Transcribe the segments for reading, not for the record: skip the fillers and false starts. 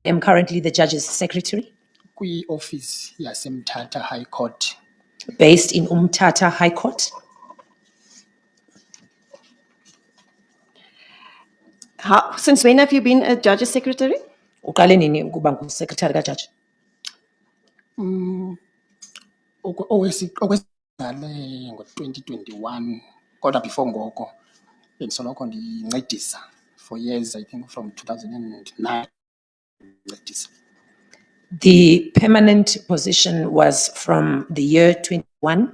am currently the judge's secretary kwi-office yaseMthatha High Court. based in Umtata High Court. Since when have you been a judge's secretary? Uqale nini ukuba ngusecretary kajudge? Okwesiqale ngo-2021 kodwa before ngoko bendisoloko ndincedisa for years, I think from 2009 ncedisa. The permanent position was from the year 21,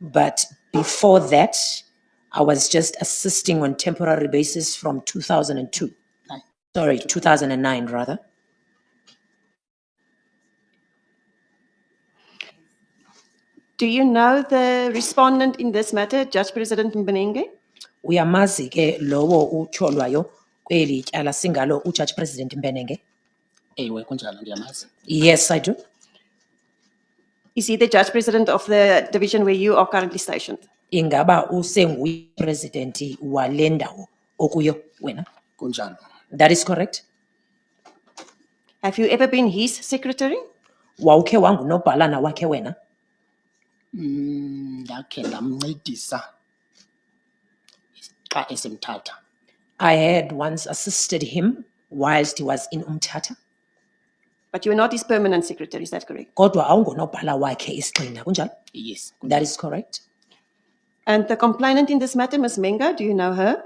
but before that, I was just assisting on temporary basis from 2002. Nine. Sorry, 2009 rather. Do you know the respondent in this matter, Judge President Mbenenge? Uyamazi ke lowo utyholwayo kweli tyala singalo uJudge President Mbenenge? Ewe kunjalo ndiyamazi. Yes, I do. Is he the Judge President of the division where you are currently stationed? Ingaba usenguye president wale ndawo okuyo wena? Kunjalo. That is correct. Have you ever been his secretary? Wawukhe wangunobhalana wakhe wena? Ndakhe ndamncedisa xa eseMthatha. I had once assisted him whilst he was in Umtata. But you are not his permanent secretary, is that correct? Kodwa awungonobhala wakhe isigxina, kunjalo? Yes. That is correct. And the complainant in this matter, Ms. Menga, do you know her?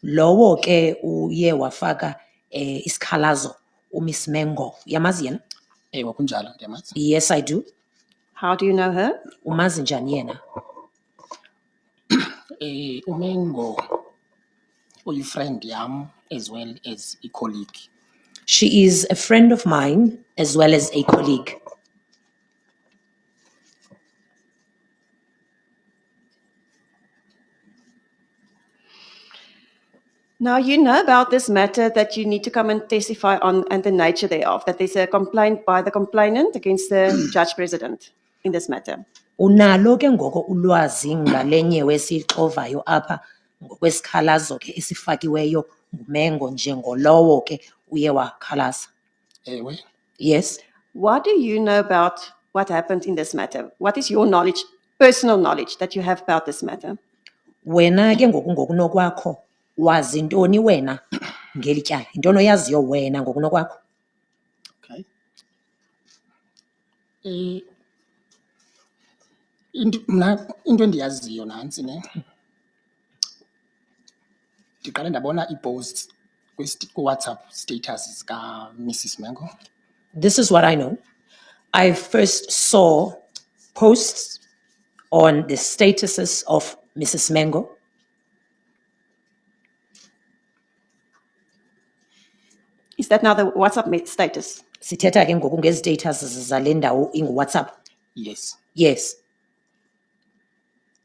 Lowo ke uye wafaka isikhalazo uMiss Mengo. Yamazi yena? Ewe kunjalo ndiyamazi. Yes, I do. How do you know her? Umazi njani yena? Umengo uyi-friend yam as well as a colleague. She is a friend of mine as well as a colleague. Now, you know about this matter that you need to come and testify on and the nature thereof, that there's a complaint by the complainant against the Judge President in this matter. Unalo ke ngoko ulwazi ngalenye wesixovayo apha ngokwesikhalazo ke esifakiweyo nguMengo njengolowo ke uye wakhalaza. Ewe. Yes. What do you know about what happened in this matter? What is your knowledge, personal knowledge, that you have about this matter? Wena ke ngokunokwakho wazi ntoni wena ngeli tyala? Yintoni oyaziyo wena ngokunokwakho? Okay. Into endiyaziyo nantsi ne. Ndiqale ndabona i-posts ku-WhatsApp status ka Mrs. Mengo. This is what I know. I first saw posts on the statuses of Mrs. Mengo. Is that now the WhatsApp status? Sithetha ke ngoku ngezi-status zale ndawo inguWhatsApp. Yes. Yes.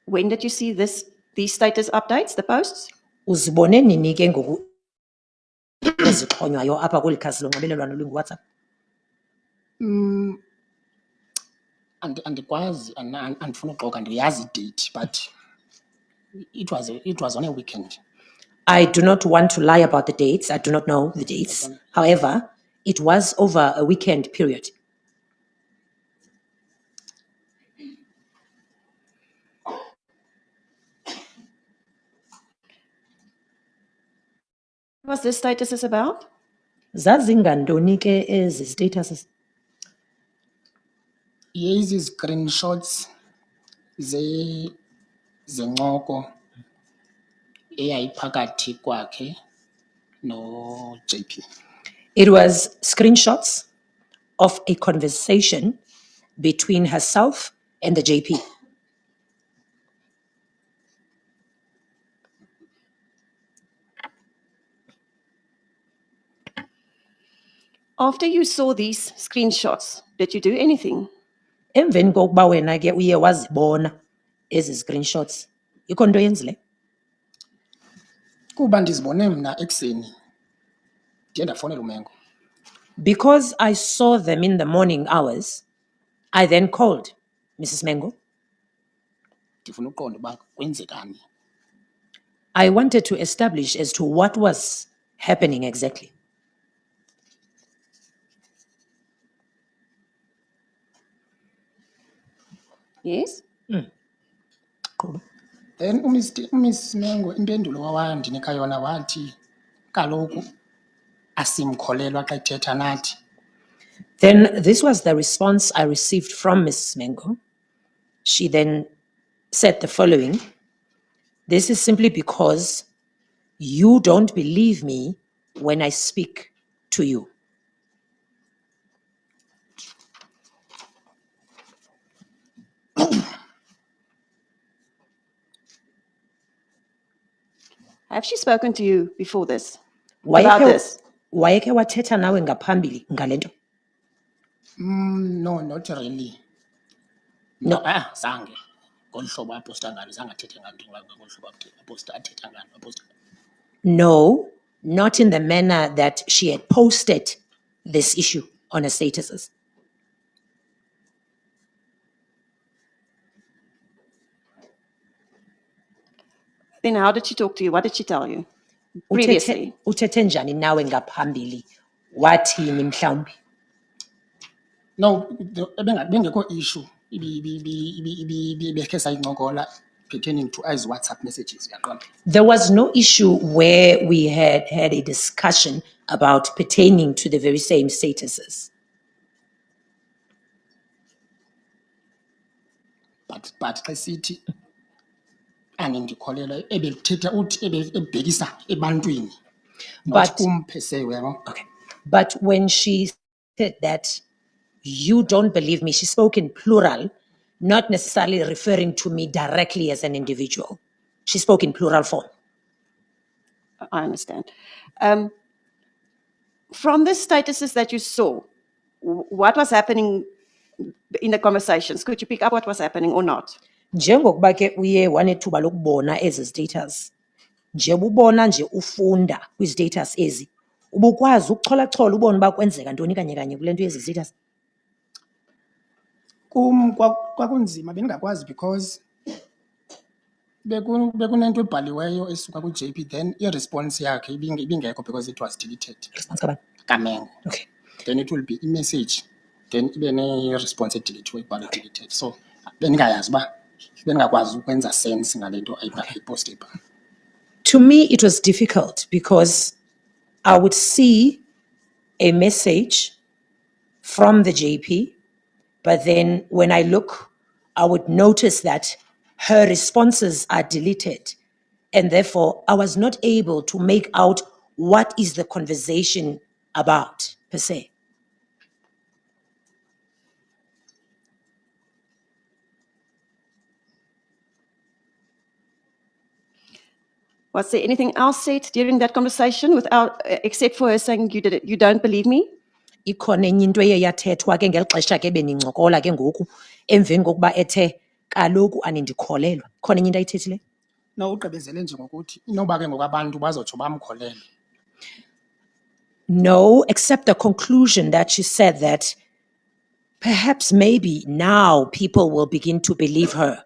When did you see these status updates, the posts? Uzibone nini ke ngoku ezixhonywayo apha kweli khasi lonxibelelwano linguWhatsApp? Andikwazi andifuna uxoka ndiyazi i-date but it was on a weekend. I do not want to lie about the dates. I do not know the dates. However, it was over a weekend period. What was this status about? Zazingantoni ke ezi statuses? Yezi screenshots zencoko eyayiphakathi kwakhe no JP. It was screenshots of a conversation between herself and the JP. After you saw these screenshots, did you do anything? Emveni kokuba wena ke uye wazibona ezi screenshots, ikho nto yenzile? Kuba ndizibone mna ekuseni ndiye ndafowunela uMengo. Because I saw them in the morning hours, I then called Mrs. Mengo. Ndifuna uqonda uba kwenzekani. I wanted to establish as to what was happening exactly. Yes. Qhuba. Then uMiss Mengo impendulo wawandinika yona wathi kaloku asimkholelwa xa ethetha nathi. Then this was the response I received from Ms. Mengo. She then said the following: "This is simply because you don't believe me when I speak to you." Have she spoken to you before this? Wayekhe- About this? Wayekhe wathetha nawe ngaphambili ngale nto? No, not really. No. Zange. Ngolu hlobo aposta ngalo, zange athethe ngalo ngolu hlobo aposta athetha ngalo aposta. No, not in the manner that she had posted this issue on her statuses. Then how did she talk to you? What did she tell you previously? Uthethe njani nawe ngaphambili? Wathini mhlawumbi? No, bengekho issue ibekhe sayincokola pertaining to as WhatsApp messages, uyaqonda. There was no issue where we had a discussion about pertaining to the very same statuses. But xa sithi anindikholelwa ebelithetha uthi ebhekisa ebantwini. But- Not kum per se, uyabo. Okay. But when she said that you don't believe me, she spoke in plural, not necessarily referring to me directly as an individual. She spoke in plural form. I understand. From the statuses that you saw, what was happening in the conversations? Could you pick up what was happening or not? Njengokuba ke uye wanethuba lokubona ezi status, nje ubona nje ufunda kwi-status ezi, ubukwazi ukuchola-chola ubone uba kwenzeka ntoni kanye kule nto yezi status? Kum kwakunzima bendingakwazi because bekunento ebhaliweyo esuka ku-JP, then i-response yakhe ibingekho because it was deleted. Response kabani? Kamengo. Okay. Then it will be i-message, then ibe ne-response edilithiwe ibhalwe deleted. So bendingayazi uba bendingakwazi ukwenza sense ngale nto ayiposte phaa. To me, it was difficult because I would see a message from the JP, but then when I look, I would notice that her responses are deleted. And therefore, I was not able to make out what is the conversation about, per se. Was there anything else said during that conversation without, except for her saying you don't believe me? Ikhona enye into eye yathethwa ke ngeli xesha ke benincokola ke ngoku emveni kokuba ethe kaloku anindikholelwa. Khona enye into ayithethileyo? No, ugqibezele nje ngokuthi inoba ke ngoku abantu bazotsho bamkholelwe. No, except the conclusion that she said that perhaps maybe now people will begin to believe her.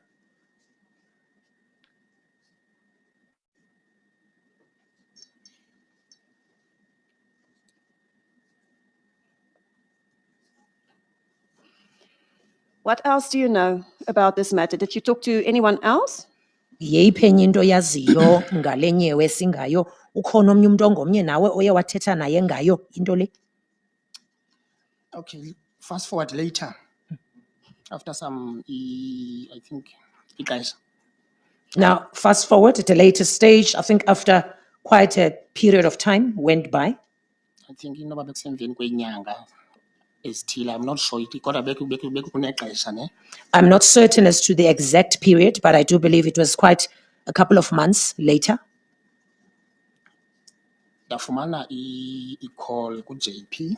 What else do you know about this matter? Did you talk to anyone else? Yeyiphi enye into oyaziyo ngale nyewe singayo? Ukhona omnye umuntu ongomnye nawe oye wathetha naye ngayo into le? Okay, fast forward later. After some, I think, ixesha. Now, fast forward at a later stage, I think after quite a period of time went by, I think inoba bekusemveni kwenyanga ezithile. I'm not sure it kodwa bekunexesha ne. I'm not certain as to the exact period, but I do believe it was quite a couple of months later. Ndafumana i-call ku-JP.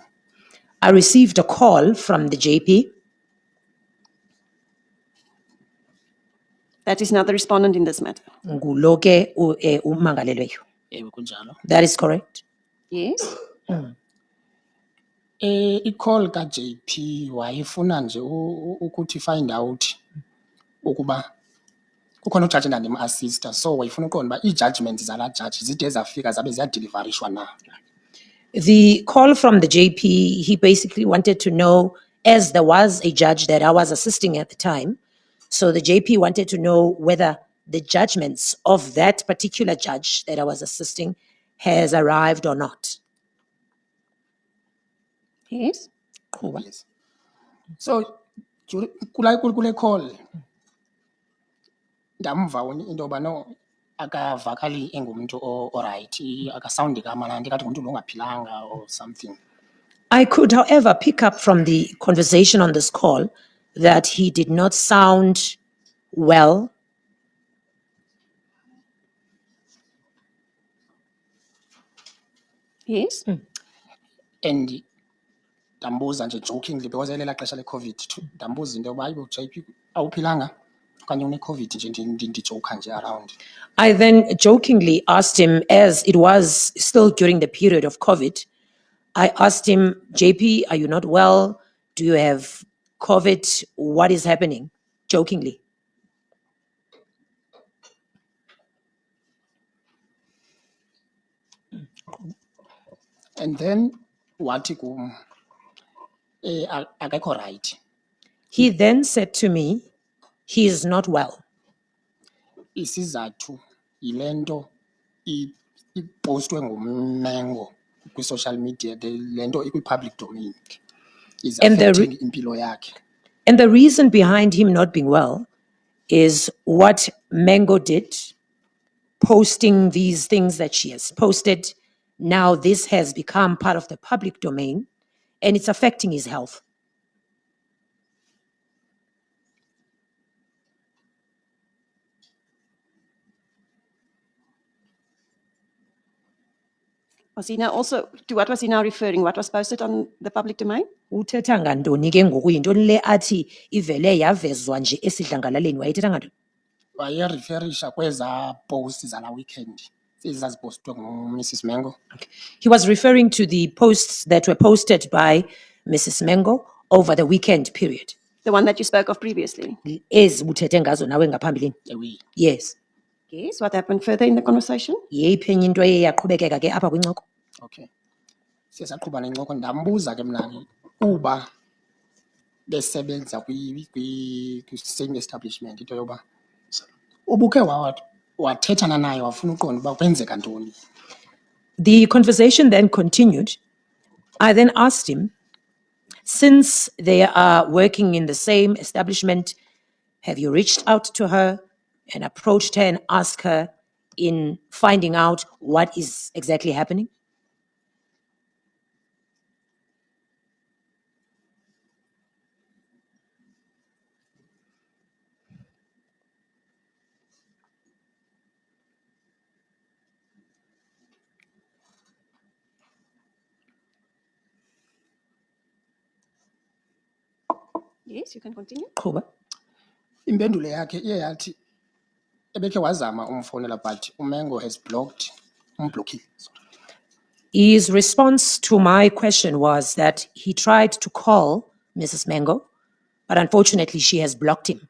I received a call from the JP. That is now the respondent in this matter. Ngulo ke umangalelweyo. Ewe kunjalo. That is correct. Yes. I-call ka-JP wayefuna nje ukuthi find out ukuba kukhona ujaji endandim-assista, so wayefuna uqonda uba ii-judgments zalaa jaji zide zafika zabe ziyadelivarishwa na. The call from the JP, he basically wanted to know, as there was a judge that I was assisting at the time, So the JP wanted to know whether the judgments of that particular judge that I was assisting has arrived or not. Yes. Yes. So kule call ndamva into yoba no akavakali engumuntu orayight akasawundi kamalandi kathi ngumuntu longaphilanga or something. I could, however, pick up from the conversation on this call that he did not sound well. Yes. And ndambuza nje jokingly because elela xesha le-COVID ndambuza into yoba ayibo JP awuphilanga okanye une-COVID nje ndijoka nje around. I then jokingly asked him, as it was still during the period of COVID, I asked him, JP, are you not well? Do you have COVID? What is happening? Jokingly. And then wathi kum akekho right. He then said to me, he is not well. Isizathu yile nto ipostwe nguMengo kwi-social media, le nto ikwi-public domain is And the affecting impilo yakhe. And the reason behind him not being well is what Mengo did, posting these things that she has posted. Now this has become part of the public domain and it's affecting his health. Was he now also, to what was he now referring? What was posted on the public domain? Uthetha ngantoni ke ngoku yintoni le athi ivele yavezwa nje esidlangalaleni wayethetha ngantoni? Wayereferisha kweza posts zala weekend ezazipostwe nguMrs Mengo. He was referring to the posts that were posted by Mrs. Mengo over the weekend period. The one that you spoke of previously? Ezi buthethe ngazo nawe ngaphambilini. Ewe. Yes. Yes. What happened further in the conversation? Yeyiphi enye into eye yaqhubekeka ke apha kwincoko? Okay. Siye saqhuba nencoko ndambuza ke mna kuba besebenza kwi-same establishment into yoba ubukhe wathethana naye wafuna uqonda uba kwenzeka ntoni. The conversation then continued. I then asked him, since they are working in the same establishment, have you reached out to her and approached her and asked her in finding out what is exactly happening? Yes, you can continue. Qhuba. Impendulo yakhe iye yathi ebekhe wazama umfonela but uMengo has blocked umblockile. His response to my question was that he tried to call Mrs. Mengo, but unfortunately she has blocked him.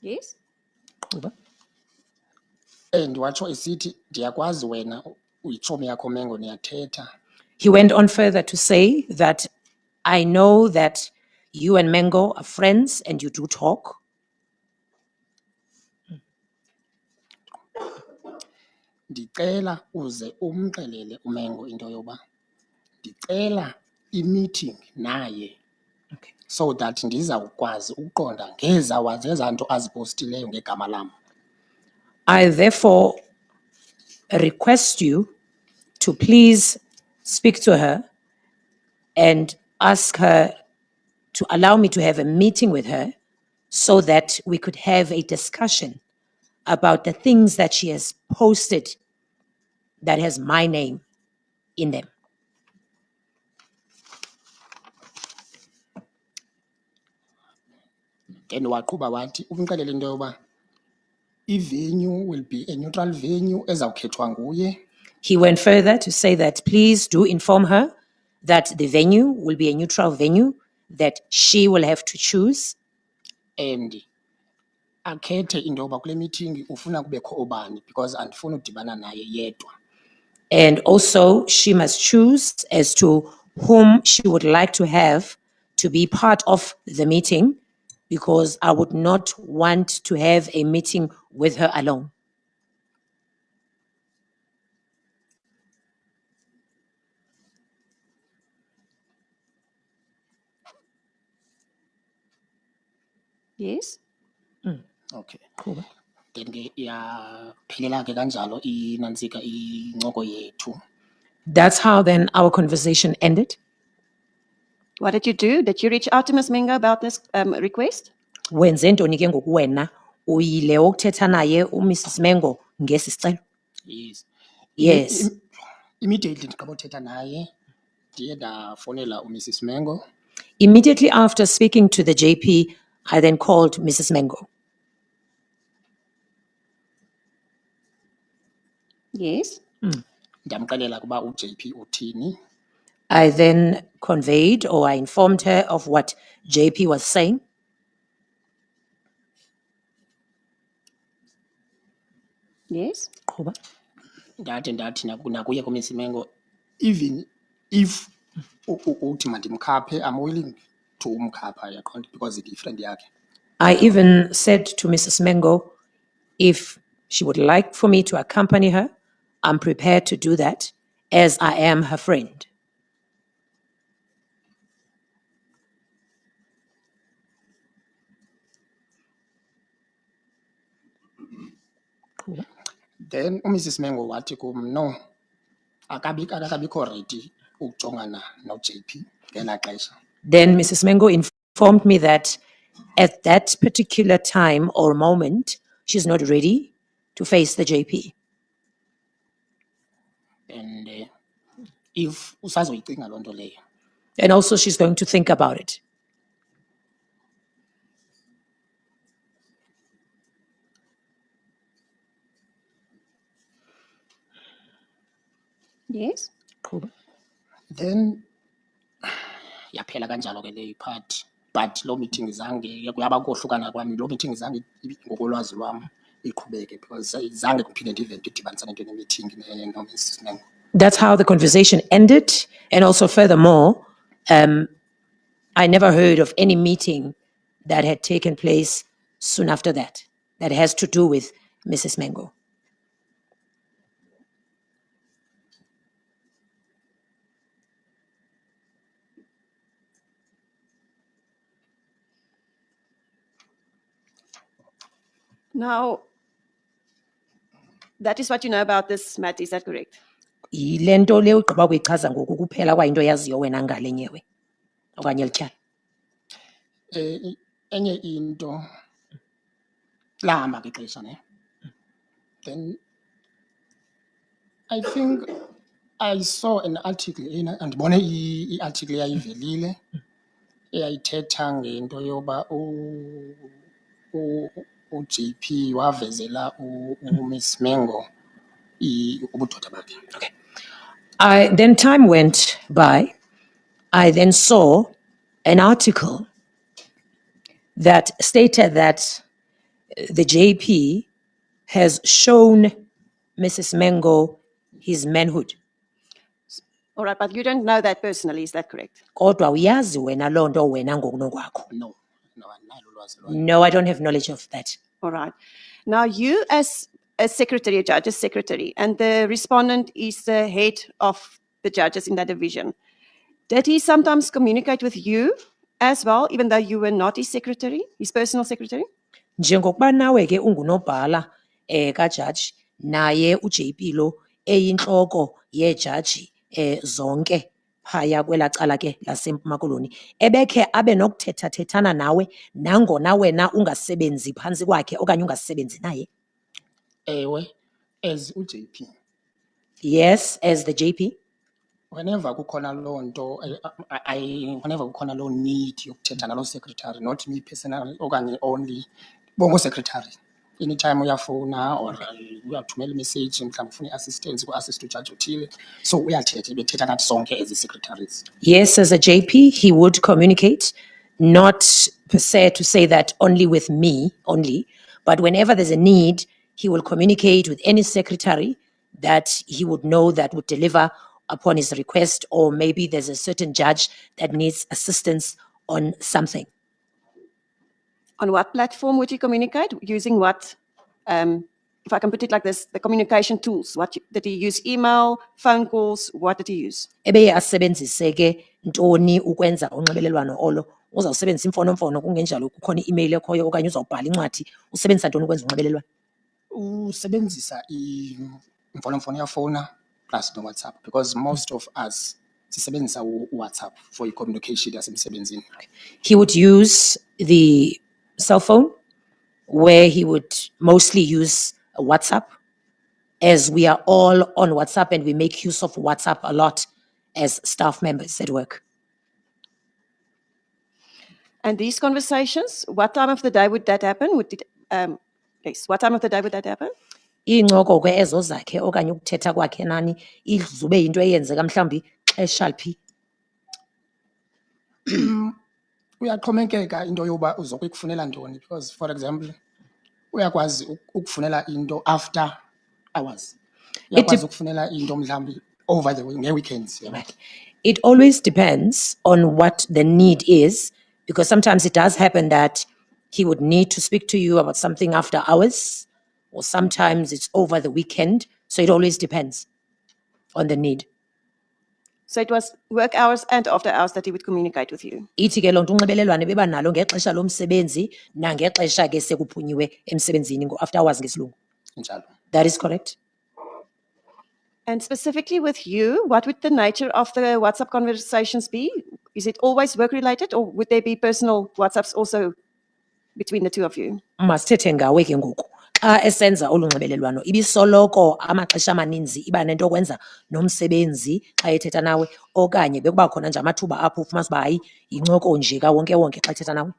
Yes. Qhuba. And watsho esithi ndiyakwazi wena uyitshomi yakho Mengo niyathetha. He went on further to say that I know that you and Mengo are friends and you do talk. Ndicela uze umxelele uMengo into yoba ndicela i-meeting naye. Okay. So that ndizawukwazi ukuqonda ngezaa nto azipostileyo ngegama lam. I therefore request you to please speak to her and ask her to allow me to have a meeting with her so that we could have a discussion about the things that she has posted that has my name in them. Then waqhuba wathi umxelele into yoba i-venue will be a neutral venue ezawukhethwa nguye. He went further to say that please do inform her that the venue will be a neutral venue that she will have to choose. And akhethe into yoba kule meeting ufuna kubekho obani because andifuni udibana naye yedwa. And also, she must choose as to whom she would like to have to be part of the meeting, because I would not want to have a meeting with her alone. Yes? Okay. Then ke yaphelela ke kanjalo inantsika incoko yethu. That's how then our conversation ended. What did you do? Did you reach out to Ms. Mengo about this request? Wenze ntoni ke ngoku wena uyile ukuthetha naye uMrs Mengo ngesi sicelo? Yes. Yes. Immediately ndigqiba uthetha naye ndiye ndafowunela uMrs Mengo. Immediately after speaking to the JP, I then called Mrs. Mengo. Yes. Ndamxelela kuba uJP uthini. I then conveyed, or I informed her of what JP was saying. Yes. Qhuba. Ndathi nakuye kuMrs Mengo, even if uthi mandimkhaphe, I'm willing to umkhapha yaqonda because it's different yakhe. I even said to Mrs. Mengo, if she would like for me to accompany her, I'm prepared to do that, as I am her friend. Then uMrs Mengo wathi kum, no, akabikho ready ukujongana noJP ngelaa xesha. Then Mrs. Mengo informed me that at that particular time or moment, she's not ready to face the JP. And if usazoyicinga loo nto leyo. And also she's going to think about it. Yes. Then yaphela kanjalo ke leyo part, but loo meeting zange yaba kohlukana kwami, loo meeting zange ngokolwazi lwam iqhubeke because zange kuphinde ndive ndidibanisa nento ne-meeting noMrs Mengo. That's how the conversation ended. And also furthermore, I never heard of any meeting that had taken place soon after that has to do with Mrs. Mengo. Now, that is what you know about this matter, is that correct? Yile nto le ugqiba kuyichaza ngoku kuphela kwayinto yaziyo wena ngale nyewe okanye lityala. Enye into lahamba ke xesha ne. Then I think I saw an article andibone i-article eyayivelile eyayithetha ngento yoba uJP wavezela uMiss Mengo ubudoda bakhe. Okay. Then time went by. I then saw an article that stated that the JP has shown Mrs. Mengo his manhood. All right, but you don't know that personally, is that correct? Kodwa uyazi wena loo nto wena ngokunokwakho. No, andinalo ulwazi lwayo. No, I don't have knowledge of that. All right. Now, you as a secretary, a judge's secretary, and the respondent is the head of the judges in that division. Did he sometimes communicate with you as well, even though you were not his secretary, his personal secretary? Njengokuba nawe ke ungunobhala kajaji naye uJP lo eyinhloko yejaji zonke phaya kwelacala ke laseMpuma Koloni ebekhe abe nokuthetha-thethana nawe nangona wena ungasebenzi phantsi kwakhe okanye ungasebenzi naye. Ewe, as uJP. Yes, as the JP. Whenever kukhona loo nto, whenever kukhona loo need yokuthetha naloo secretary, not me personally okanye only bongo secretary. Anytime uyafona or uyathumela message mhlawumbe ufuna i-assistance ku-assist uJudge uthile, so uyathetha bethetha nathi sonke as secretaries. Yes, as a JP, he would communicate, not per se to say that only with me only, But whenever there's a need, he will communicate with any secretary that he would know that would deliver upon his request, or maybe there's a certain judge that needs assistance on something. On what platform would you communicate? Using what? If I can put it like this, the communication tools. Did he use email, phone calls? What did he use? Ebeye asebenzise ke ntoni ukwenza unxibelelwano olo? Uzawusebenzisa imfonomfono kungenjalo kukhona i-email ekhoyo okanye uzawubhala incwadi, usebenzisa ntoni ukwenza unxibelelwano? Usebenzisa imfonomfono yafona plus no-WhatsApp, because most of us sisebenzisa WhatsApp for i-communication yasemsebenzini. He would use the cell phone, where he would mostly use WhatsApp, as we are all on WhatsApp and we make use of WhatsApp a lot as staff members at work. And these conversations, what time of the day would that happen? Yes, what time of the day would that happen? Iincoko ke ezo zakhe okanye ukuthetha kwakhe nani izube yinto eyenzeka mhlawumbi xesha liphi. Uyaxhomekeka into yoba uzokuyifunela ntoni, because for example uyakwazi ukufunela into after hours, uyakwazi ukufunela into mhlawumbi over the weekends. Right. It always depends on what the need is, because sometimes it does happen that he would need to speak to you about something after hours, or sometimes it's over the weekend. So it always depends on the need. So it was work hours and after hours that he would communicate with you. Ithi ke loo nto unxibelelwano beba nalo ngexesha lomsebenzi nangexesha ke sekuphunyiwe emsebenzini after hours ngesilungu. Njalo. That is correct. And specifically with you, what would the nature of the WhatsApp conversations be? Is it always work related, or would there be personal WhatsApps also between the two of you? Masithethe ngawe ke ngoku. Xa esenza olu nxibelelwano ibisoloko amaxesha amaninzi iba nento okwenza nomsebenzi xa ethetha nawe, okanye bekuba khona nje amathuba apho ufumanisa uba hayi yincoko nje kawonke-wonke xa ethetha nawe?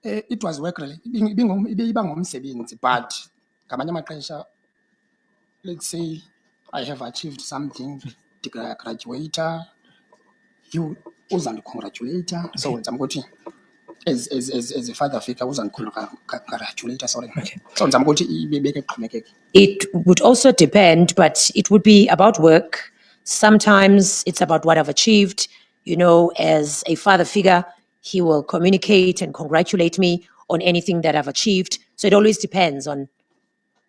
It was work related, iba ngumsebenzi, but ngamanye amaxesha, let's say I have achieved something, graduator, you uzandicongratulator, so wenza ukuthi as a father figure uzandicongratulator, sorry. So wenza ukuthi ibeke xhomekeke. It would also depend, but it would be about work. Sometimes it's about what I've achieved. You know, as a father figure, he will communicate and congratulate me on anything that I've achieved. So it always depends on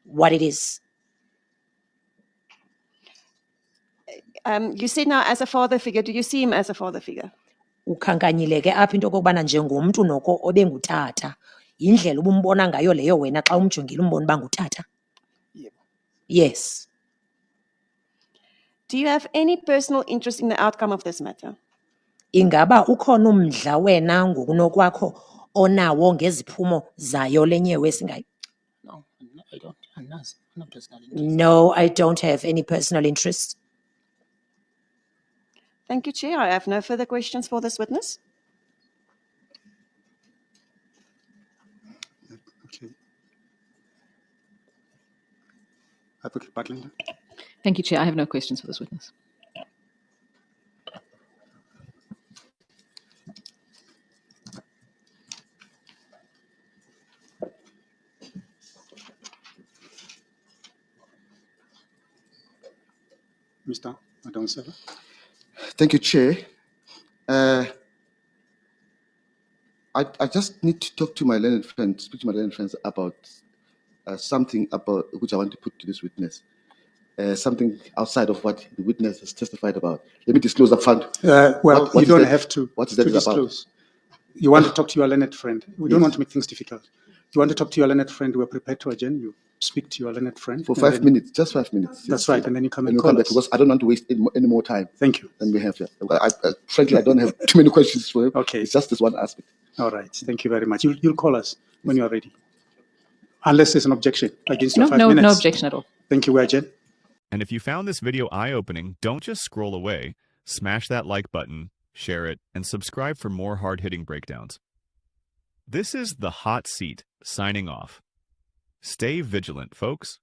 what it is. You said now as a father figure, do you see him as a father figure? Ukhankanyile ke apha into okokubana njengomntu noko obengutata, yindlela ubumbona ngayo leyo wena xa umjongile umbona uba ngutata? Yes. Do you have any personal interest in the outcome of this matter? Ingaba ukhona umdla wena ngokunokwakho onawo ngeziphumo zayo lenyewe esingayo? No, I don't. I'm not personally. No, I don't have any personal interest. Thank you, Chair. I have no further questions for this witness. Okay. Advocate Butler. Thank you, Chair. I have no questions for this witness. Mr. Adonsela. Thank you, Chair. I just need to talk to my learned friend, speak to my learned friends about something about which I want to put to this witness. Something outside of what the witness has testified about. Let me disclose up front. Well, What you is don't that- have to, what is that to about? disclose. You want to talk to your learned friend. We don't Yes. want to make things difficult. You want to talk to your learned friend. We're prepared to adjourn. You speak to your learned friend. For and 5 then- minutes, just 5 minutes. That's right, and then you come and we'll call come back us. because I don't want to waste any more time Thank you. than we have here. Frankly, I don't have too many questions for him. Okay. It's just this one aspect. All right. Thank you very much. You'll call us when you're ready. Unless there's an objection against your 5 minutes. No objection at all. Thank you, we're adjourned. And if you found this video eye-opening, don't just scroll away. Smash that like button, share it, and subscribe for more hard-hitting breakdowns. This is The Hot Seat, signing off. Stay vigilant, folks.